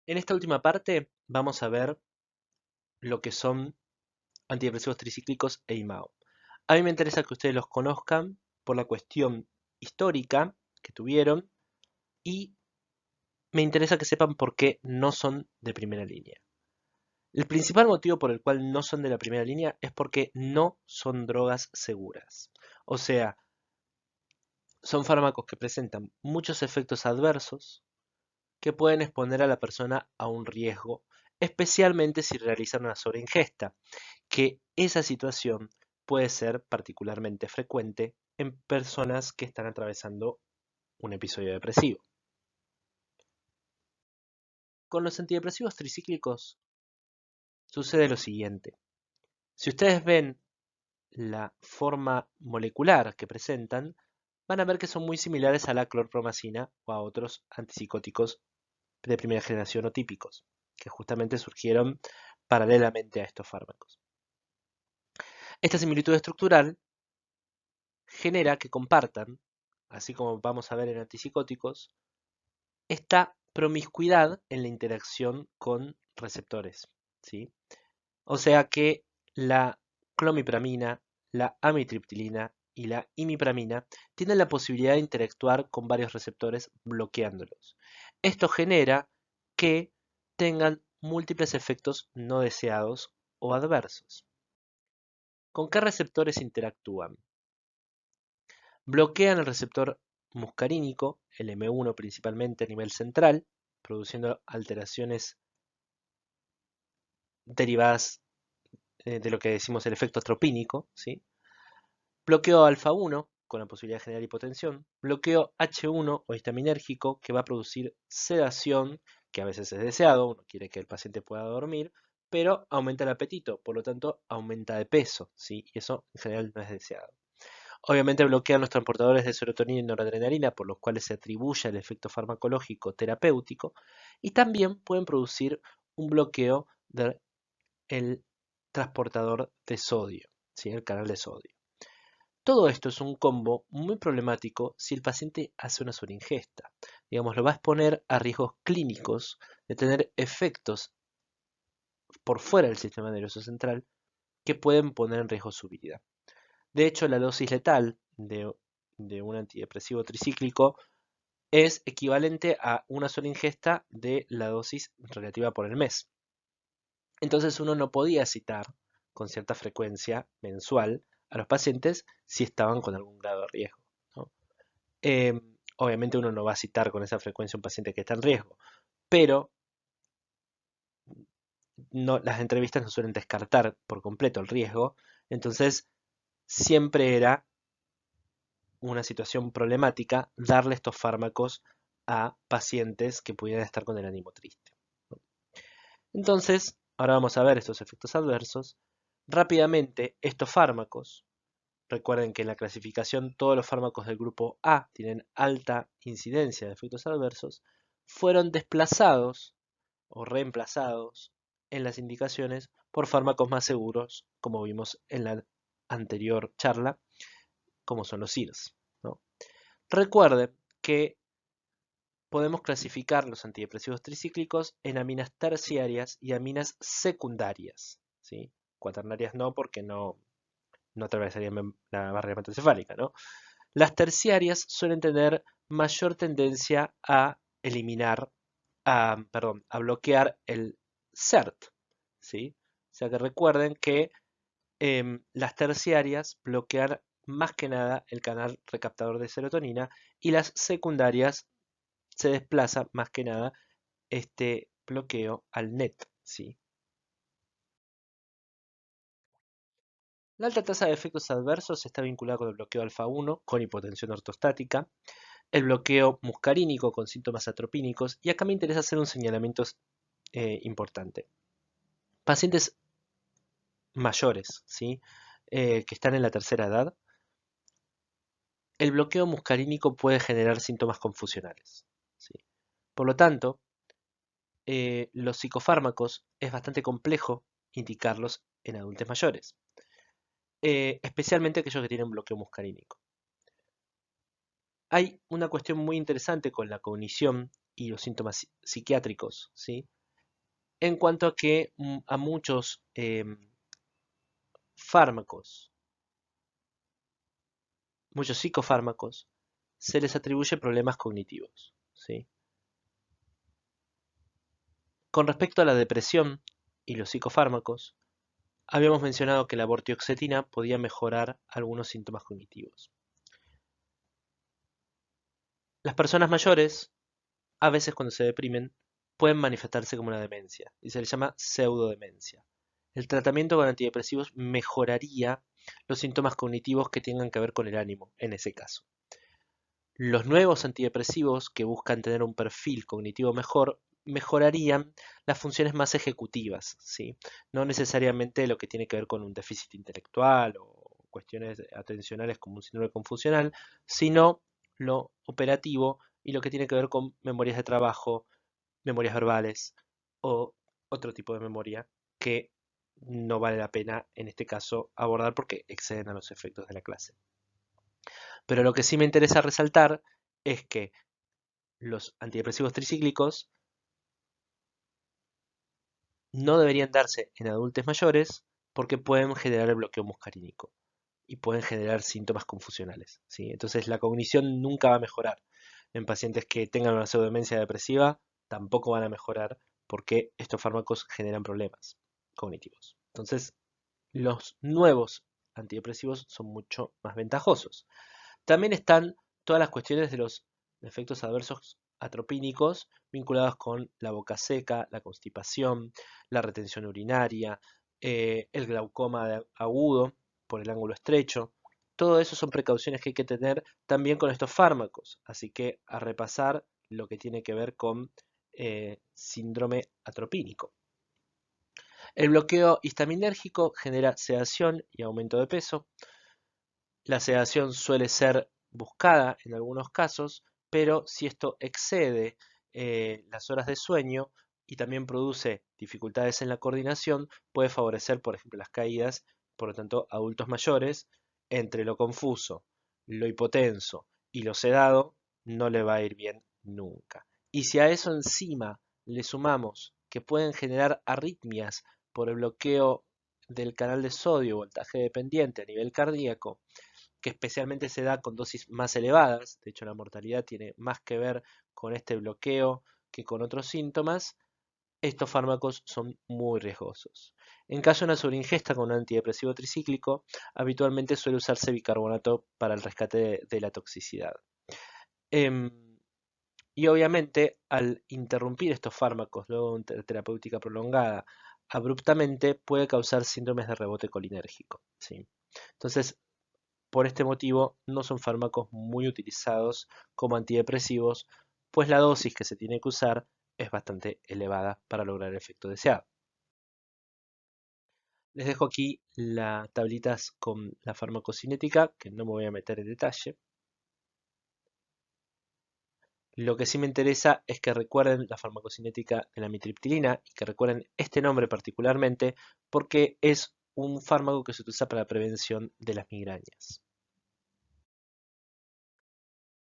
En esta última parte vamos a ver lo que son antidepresivos tricíclicos e IMAO. A mí me interesa que ustedes los conozcan por la cuestión histórica que tuvieron y me interesa que sepan por qué no son de primera línea. El principal motivo por el cual no son de la primera línea es porque no son drogas seguras. O sea, son fármacos que presentan muchos efectos adversos que pueden exponer a la persona a un riesgo, especialmente si realizan una sobreingesta, que esa situación puede ser particularmente frecuente en personas que están atravesando un episodio depresivo. Con los antidepresivos tricíclicos sucede lo siguiente. Si ustedes ven la forma molecular que presentan, van a ver que son muy similares a la clorpromacina o a otros antipsicóticos de primera generación o típicos, que justamente surgieron paralelamente a estos fármacos. Esta similitud estructural genera que compartan, así como vamos a ver en antipsicóticos, esta promiscuidad en la interacción con receptores, ¿sí? O sea que la clomipramina, la amitriptilina y la imipramina tienen la posibilidad de interactuar con varios receptores bloqueándolos. Esto genera que tengan múltiples efectos no deseados o adversos. ¿Con qué receptores interactúan? Bloquean el receptor muscarínico, el M1 principalmente a nivel central, produciendo alteraciones derivadas de lo que decimos el efecto tropínico, ¿sí? Bloqueo alfa 1 con la posibilidad de generar hipotensión, bloqueo H1 o histaminérgico que va a producir sedación, que a veces es deseado, uno quiere que el paciente pueda dormir, pero aumenta el apetito, por lo tanto aumenta de peso, ¿sí? Y eso en general no es deseado. Obviamente bloquean los transportadores de serotonina y noradrenalina, por los cuales se atribuye el efecto farmacológico terapéutico, y también pueden producir un bloqueo del transportador de sodio, ¿sí? El canal de sodio. Todo esto es un combo muy problemático si el paciente hace una sobreingesta. Digamos, lo va a exponer a riesgos clínicos de tener efectos por fuera del sistema nervioso central que pueden poner en riesgo su vida. De hecho, la dosis letal de un antidepresivo tricíclico es equivalente a una sola ingesta de la dosis relativa por el mes. Entonces uno no podía citar con cierta frecuencia mensual a los pacientes si estaban con algún grado de riesgo, ¿no? Obviamente uno no va a citar con esa frecuencia a un paciente que está en riesgo, pero no, las entrevistas no suelen descartar por completo el riesgo, entonces siempre era una situación problemática darle estos fármacos a pacientes que pudieran estar con el ánimo triste. Entonces, ahora vamos a ver estos efectos adversos. Rápidamente, estos fármacos, recuerden que en la clasificación todos los fármacos del grupo A tienen alta incidencia de efectos adversos, fueron desplazados o reemplazados en las indicaciones por fármacos más seguros, como vimos en la anterior charla, como son los SIRS, ¿no? Recuerden que podemos clasificar los antidepresivos tricíclicos en aminas terciarias y aminas secundarias, ¿sí? Cuaternarias no, porque no atravesarían la barrera hematoencefálica, ¿no? Las terciarias suelen tener mayor tendencia a eliminar, a bloquear el CERT, ¿sí? O sea que recuerden que las terciarias bloquean más que nada el canal recaptador de serotonina y las secundarias se desplaza más que nada este bloqueo al NET, ¿sí? La alta tasa de efectos adversos está vinculada con el bloqueo alfa 1 con hipotensión ortostática, el bloqueo muscarínico con síntomas atropínicos, y acá me interesa hacer un señalamiento importante. Pacientes mayores, ¿sí? Que están en la tercera edad, el bloqueo muscarínico puede generar síntomas confusionales, ¿sí? Por lo tanto, los psicofármacos es bastante complejo indicarlos en adultos mayores, especialmente aquellos que tienen bloqueo muscarínico. Hay una cuestión muy interesante con la cognición y los síntomas psiquiátricos, ¿sí? en cuanto a que a muchos fármacos, muchos psicofármacos, se les atribuye problemas cognitivos, ¿sí? Con respecto a la depresión y los psicofármacos, habíamos mencionado que la vortioxetina podía mejorar algunos síntomas cognitivos. Las personas mayores, a veces cuando se deprimen, pueden manifestarse como una demencia y se les llama pseudodemencia. El tratamiento con antidepresivos mejoraría los síntomas cognitivos que tengan que ver con el ánimo en ese caso. Los nuevos antidepresivos que buscan tener un perfil cognitivo mejor mejorarían las funciones más ejecutivas, ¿sí? No necesariamente lo que tiene que ver con un déficit intelectual o cuestiones atencionales como un síndrome confusional, sino lo operativo y lo que tiene que ver con memorias de trabajo, memorias verbales o otro tipo de memoria que no vale la pena en este caso abordar porque exceden a los efectos de la clase. Pero lo que sí me interesa resaltar es que los antidepresivos tricíclicos no deberían darse en adultos mayores porque pueden generar el bloqueo muscarínico y pueden generar síntomas confusionales, ¿sí? Entonces la cognición nunca va a mejorar. En pacientes que tengan una pseudodemencia depresiva tampoco van a mejorar porque estos fármacos generan problemas cognitivos. Entonces los nuevos antidepresivos son mucho más ventajosos. También están todas las cuestiones de los efectos adversos atropínicos vinculados con la boca seca, la constipación, la retención urinaria, el glaucoma agudo por el ángulo estrecho. Todo eso son precauciones que hay que tener también con estos fármacos. Así que a repasar lo que tiene que ver con síndrome atropínico. El bloqueo histaminérgico genera sedación y aumento de peso. La sedación suele ser buscada en algunos casos, pero si esto excede las horas de sueño y también produce dificultades en la coordinación, puede favorecer, por ejemplo, las caídas. Por lo tanto, adultos mayores, entre lo confuso, lo hipotenso y lo sedado, no le va a ir bien nunca. Y si a eso encima le sumamos que pueden generar arritmias por el bloqueo del canal de sodio voltaje dependiente a nivel cardíaco, que especialmente se da con dosis más elevadas, de hecho la mortalidad tiene más que ver con este bloqueo que con otros síntomas, estos fármacos son muy riesgosos. En caso de una sobreingesta con un antidepresivo tricíclico, habitualmente suele usarse bicarbonato para el rescate de la toxicidad. Em, y obviamente, al interrumpir estos fármacos luego de una terapéutica prolongada abruptamente, puede causar síndromes de rebote colinérgico, ¿sí? Entonces, por este motivo, no son fármacos muy utilizados como antidepresivos, pues la dosis que se tiene que usar es bastante elevada para lograr el efecto deseado. Les dejo aquí las tablitas con la farmacocinética, que no me voy a meter en detalle. Lo que sí me interesa es que recuerden la farmacocinética de la amitriptilina y que recuerden este nombre particularmente porque es un fármaco que se utiliza para la prevención de las migrañas.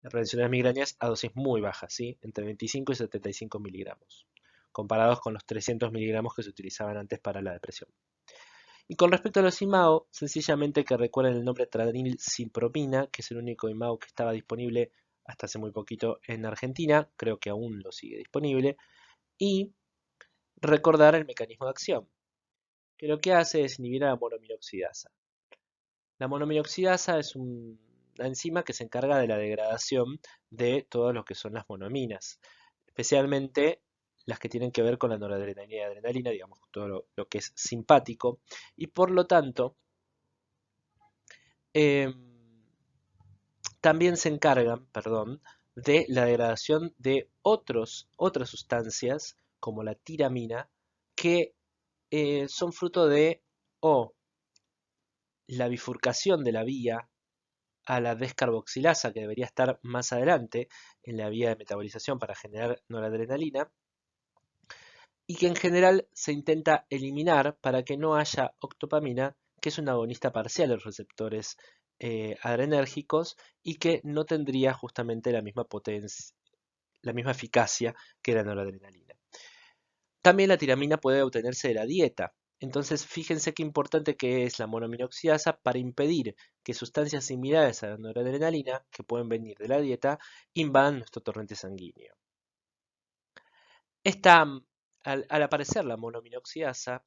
La prevención de las migrañas a dosis muy bajas, ¿sí? Entre 25 y 75 miligramos, comparados con los 300 miligramos que se utilizaban antes para la depresión. Y con respecto a los IMAO, sencillamente que recuerden el nombre tranilcilpropina, que es el único IMAO que estaba disponible hasta hace muy poquito en Argentina, creo que aún lo sigue disponible, y recordar el mecanismo de acción, que lo que hace es inhibir a la monomiloxidasa. La monomiloxidasa es una enzima que se encarga de la degradación de todo lo que son las monoaminas, especialmente las que tienen que ver con la noradrenalina y adrenalina, digamos, todo lo que es simpático, y por lo tanto eh, también se encargan, perdón, de la degradación de otras sustancias, como la tiramina, que son fruto de o la bifurcación de la vía a la descarboxilasa, que debería estar más adelante en la vía de metabolización para generar noradrenalina, y que en general se intenta eliminar para que no haya octopamina, que es un agonista parcial de los receptores adrenérgicos y que no tendría justamente la misma potencia, la misma eficacia que la noradrenalina. También la tiramina puede obtenerse de la dieta. Entonces, fíjense qué importante que es la monoaminoxidasa para impedir que sustancias similares a la noradrenalina, que pueden venir de la dieta, invadan nuestro torrente sanguíneo. Esta, al aparecer la monoaminoxidasa,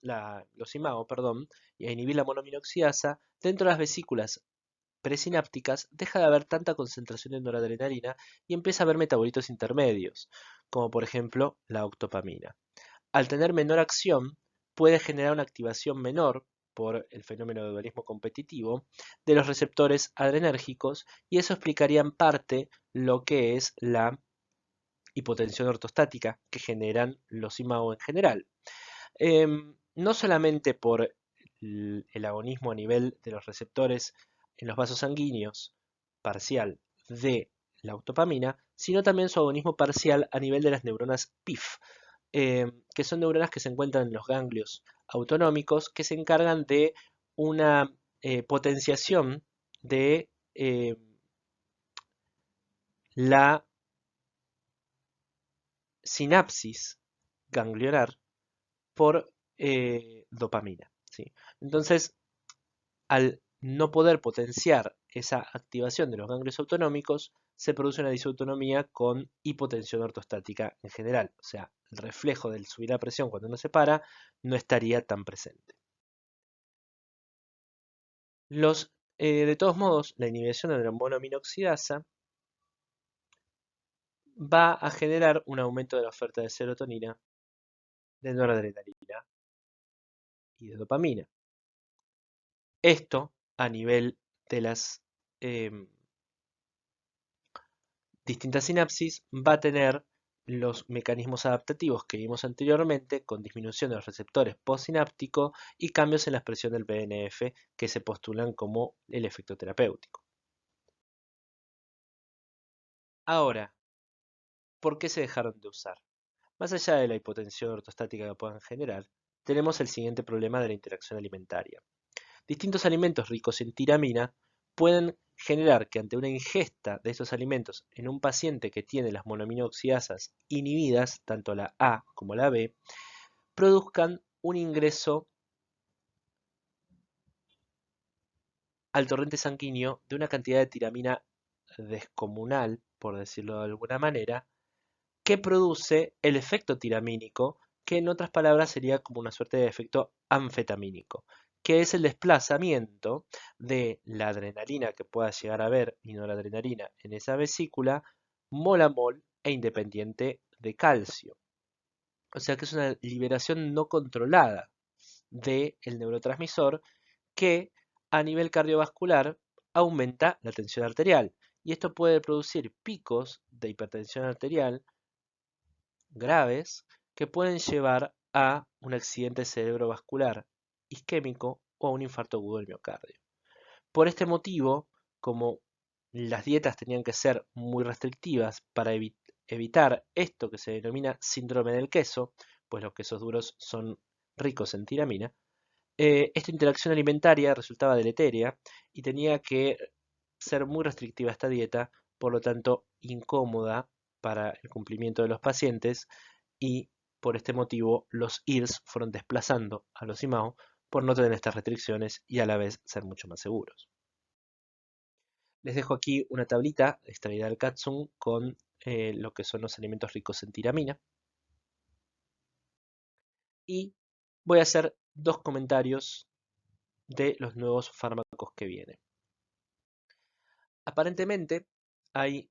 los IMAO, perdón, y a inhibir la monoaminoxidasa, dentro de las vesículas presinápticas deja de haber tanta concentración de noradrenalina y empieza a haber metabolitos intermedios, como por ejemplo la octopamina. Al tener menor acción, puede generar una activación menor por el fenómeno de dualismo competitivo de los receptores adrenérgicos, y eso explicaría en parte lo que es la hipotensión ortostática que generan los IMAO en general. No solamente por el agonismo a nivel de los receptores en los vasos sanguíneos parcial de la octopamina, sino también su agonismo parcial a nivel de las neuronas PIF, que son neuronas que se encuentran en los ganglios autonómicos, que se encargan de una potenciación de la sinapsis ganglionar por dopamina, ¿sí? Entonces, al no poder potenciar esa activación de los ganglios autonómicos, se produce una disautonomía con hipotensión ortostática en general. O sea, el reflejo del subir la presión cuando uno se para no estaría tan presente. De todos modos, la inhibición de la monoaminoxidasa va a generar un aumento de la oferta de serotonina, de noradrenalina y de dopamina. Esto a nivel de las distintas sinapsis va a tener los mecanismos adaptativos que vimos anteriormente con disminución de los receptores postsinápticos y cambios en la expresión del BNF que se postulan como el efecto terapéutico. Ahora, ¿por qué se dejaron de usar? Más allá de la hipotensión ortostática que puedan generar, tenemos el siguiente problema de la interacción alimentaria. Distintos alimentos ricos en tiramina pueden generar que ante una ingesta de estos alimentos en un paciente que tiene las monoaminoxidasas inhibidas, tanto la A como la B, produzcan un ingreso al torrente sanguíneo de una cantidad de tiramina descomunal, por decirlo de alguna manera, que produce el efecto tiramínico, que en otras palabras sería como una suerte de efecto anfetamínico, que es el desplazamiento de la adrenalina que pueda llegar a haber y noradrenalina en esa vesícula, mol a mol e independiente de calcio. O sea que es una liberación no controlada del neurotransmisor que a nivel cardiovascular aumenta la tensión arterial. Y esto puede producir picos de hipertensión arterial graves que pueden llevar a un accidente cerebrovascular isquémico o a un infarto agudo del miocardio. Por este motivo, como las dietas tenían que ser muy restrictivas para evitar esto que se denomina síndrome del queso, pues los quesos duros son ricos en tiramina, esta interacción alimentaria resultaba deletérea y tenía que ser muy restrictiva esta dieta, por lo tanto incómoda para el cumplimiento de los pacientes, y por este motivo los IRS fueron desplazando a los IMAO por no tener estas restricciones y a la vez ser mucho más seguros. Les dejo aquí una tablita extraída del Katsun con lo que son los alimentos ricos en tiramina, y voy a hacer dos comentarios de los nuevos fármacos que vienen. Aparentemente hay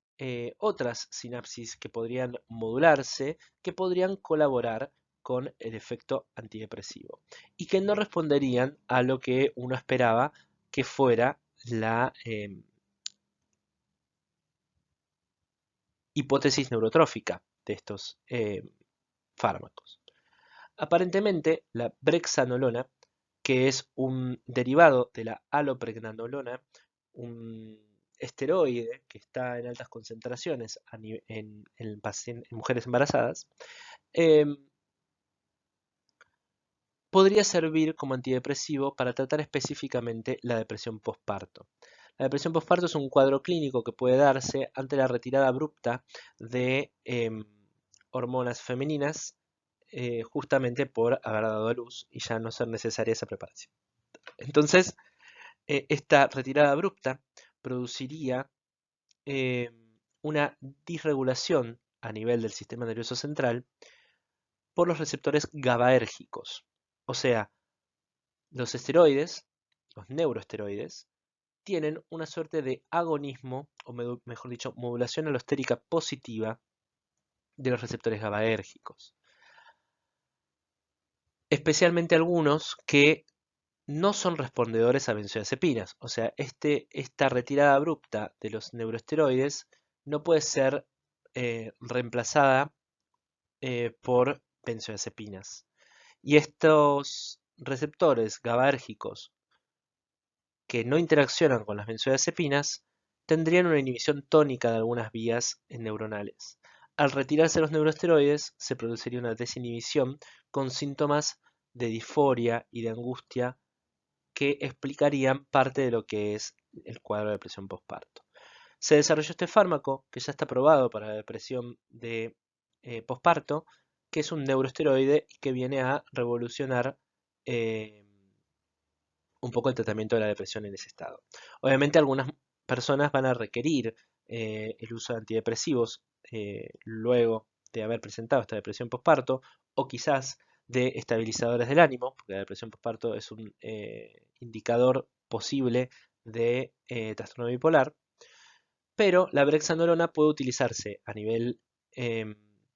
otras sinapsis que podrían modularse, que podrían colaborar con el efecto antidepresivo y que no responderían a lo que uno esperaba que fuera la hipótesis neurotrófica de estos fármacos. Aparentemente, la brexanolona, que es un derivado de la alopregnanolona, un esteroide que está en altas concentraciones en mujeres embarazadas, em, podría servir como antidepresivo para tratar específicamente la depresión postparto. La depresión postparto es un cuadro clínico que puede darse ante la retirada abrupta de hormonas femeninas justamente por haber dado a luz y ya no ser necesaria esa preparación. Entonces, esta retirada abrupta produciría una disregulación a nivel del sistema nervioso central por los receptores GABAérgicos. O sea, los esteroides, los neuroesteroides, tienen una suerte de agonismo, o mejor dicho, modulación alostérica positiva de los receptores GABAérgicos. Especialmente algunos que no son respondedores a benzodiazepinas. O sea, esta retirada abrupta de los neuroesteroides no puede ser reemplazada por benzodiazepinas. Y estos receptores GABAérgicos que no interaccionan con las benzodiazepinas tendrían una inhibición tónica de algunas vías neuronales. Al retirarse los neuroesteroides, se produciría una desinhibición con síntomas de disforia y de angustia que explicarían parte de lo que es el cuadro de depresión postparto. Se desarrolló este fármaco que ya está aprobado para la depresión de postparto, que es un neuroesteroide y que viene a revolucionar un poco el tratamiento de la depresión en ese estado. Obviamente algunas personas van a requerir el uso de antidepresivos luego de haber presentado esta depresión postparto o quizás de estabilizadores del ánimo, porque la depresión postparto es un indicador posible de trastorno bipolar, pero la brexanolona puede utilizarse a nivel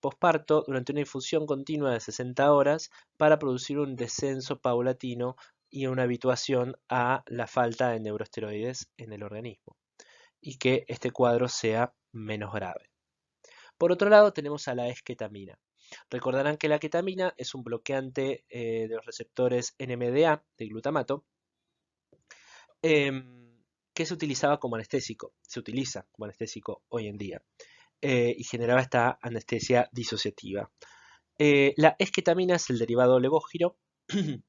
postparto durante una infusión continua de 60 horas para producir un descenso paulatino y una habituación a la falta de neuroesteroides en el organismo y que este cuadro sea menos grave. Por otro lado, tenemos a la esketamina. Recordarán que la ketamina es un bloqueante de los receptores NMDA de glutamato que se utilizaba como anestésico, se utiliza como anestésico hoy en día y generaba esta anestesia disociativa. La esketamina es el derivado levógiro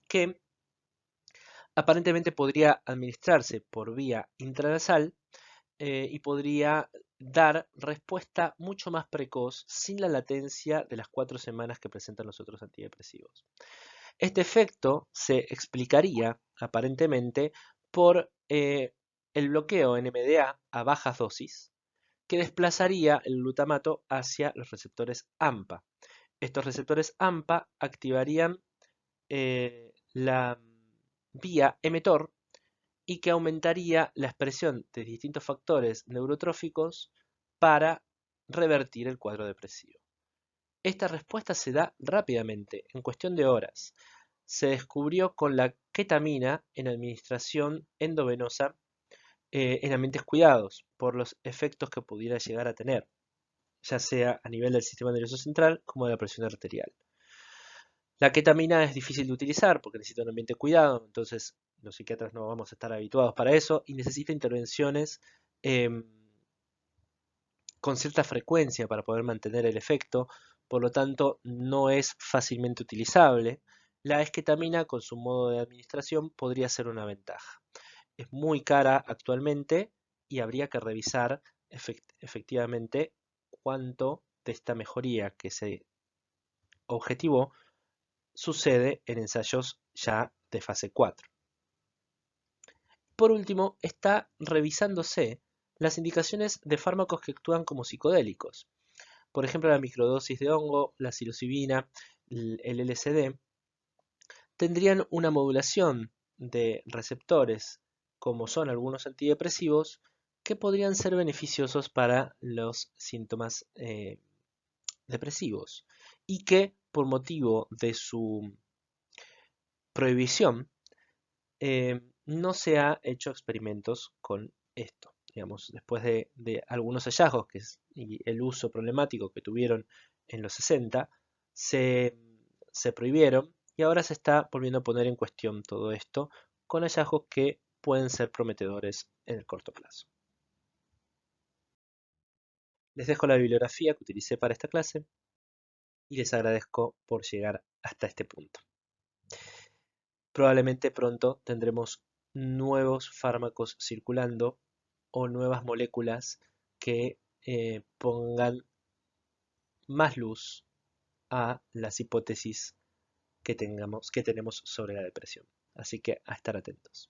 que aparentemente podría administrarse por vía intranasal y podría dar respuesta mucho más precoz sin la latencia de las 4 semanas que presentan los otros antidepresivos. Este efecto se explicaría aparentemente por el bloqueo NMDA a bajas dosis que desplazaría el glutamato hacia los receptores AMPA. Estos receptores AMPA activarían la vía mTOR y que aumentaría la expresión de distintos factores neurotróficos para revertir el cuadro depresivo. Esta respuesta se da rápidamente, en cuestión de horas. Se descubrió con la ketamina en administración endovenosa en ambientes cuidados por los efectos que pudiera llegar a tener, ya sea a nivel del sistema nervioso central como de la presión arterial. La ketamina es difícil de utilizar porque necesita un ambiente cuidado, entonces los psiquiatras no vamos a estar habituados para eso y necesita intervenciones con cierta frecuencia para poder mantener el efecto, por lo tanto no es fácilmente utilizable. La esketamina con su modo de administración podría ser una ventaja. Es muy cara actualmente y habría que revisar efectivamente cuánto de esta mejoría que se objetivó sucede en ensayos ya de fase 4. Por último, está revisándose las indicaciones de fármacos que actúan como psicodélicos. Por ejemplo, la microdosis de hongo, la psilocibina, el LSD, tendrían una modulación de receptores, como son algunos antidepresivos, que podrían ser beneficiosos para los síntomas depresivos y que por motivo de su prohibición no se ha hecho experimentos con esto. Digamos, después de algunos hallazgos y el uso problemático que tuvieron en los 60, se prohibieron y ahora se está volviendo a poner en cuestión todo esto con hallazgos que pueden ser prometedores en el corto plazo. Les dejo la bibliografía que utilicé para esta clase y les agradezco por llegar hasta este punto. Probablemente pronto tendremos nuevos fármacos circulando o nuevas moléculas que pongan más luz a las hipótesis que tenemos sobre la depresión. Así que a estar atentos.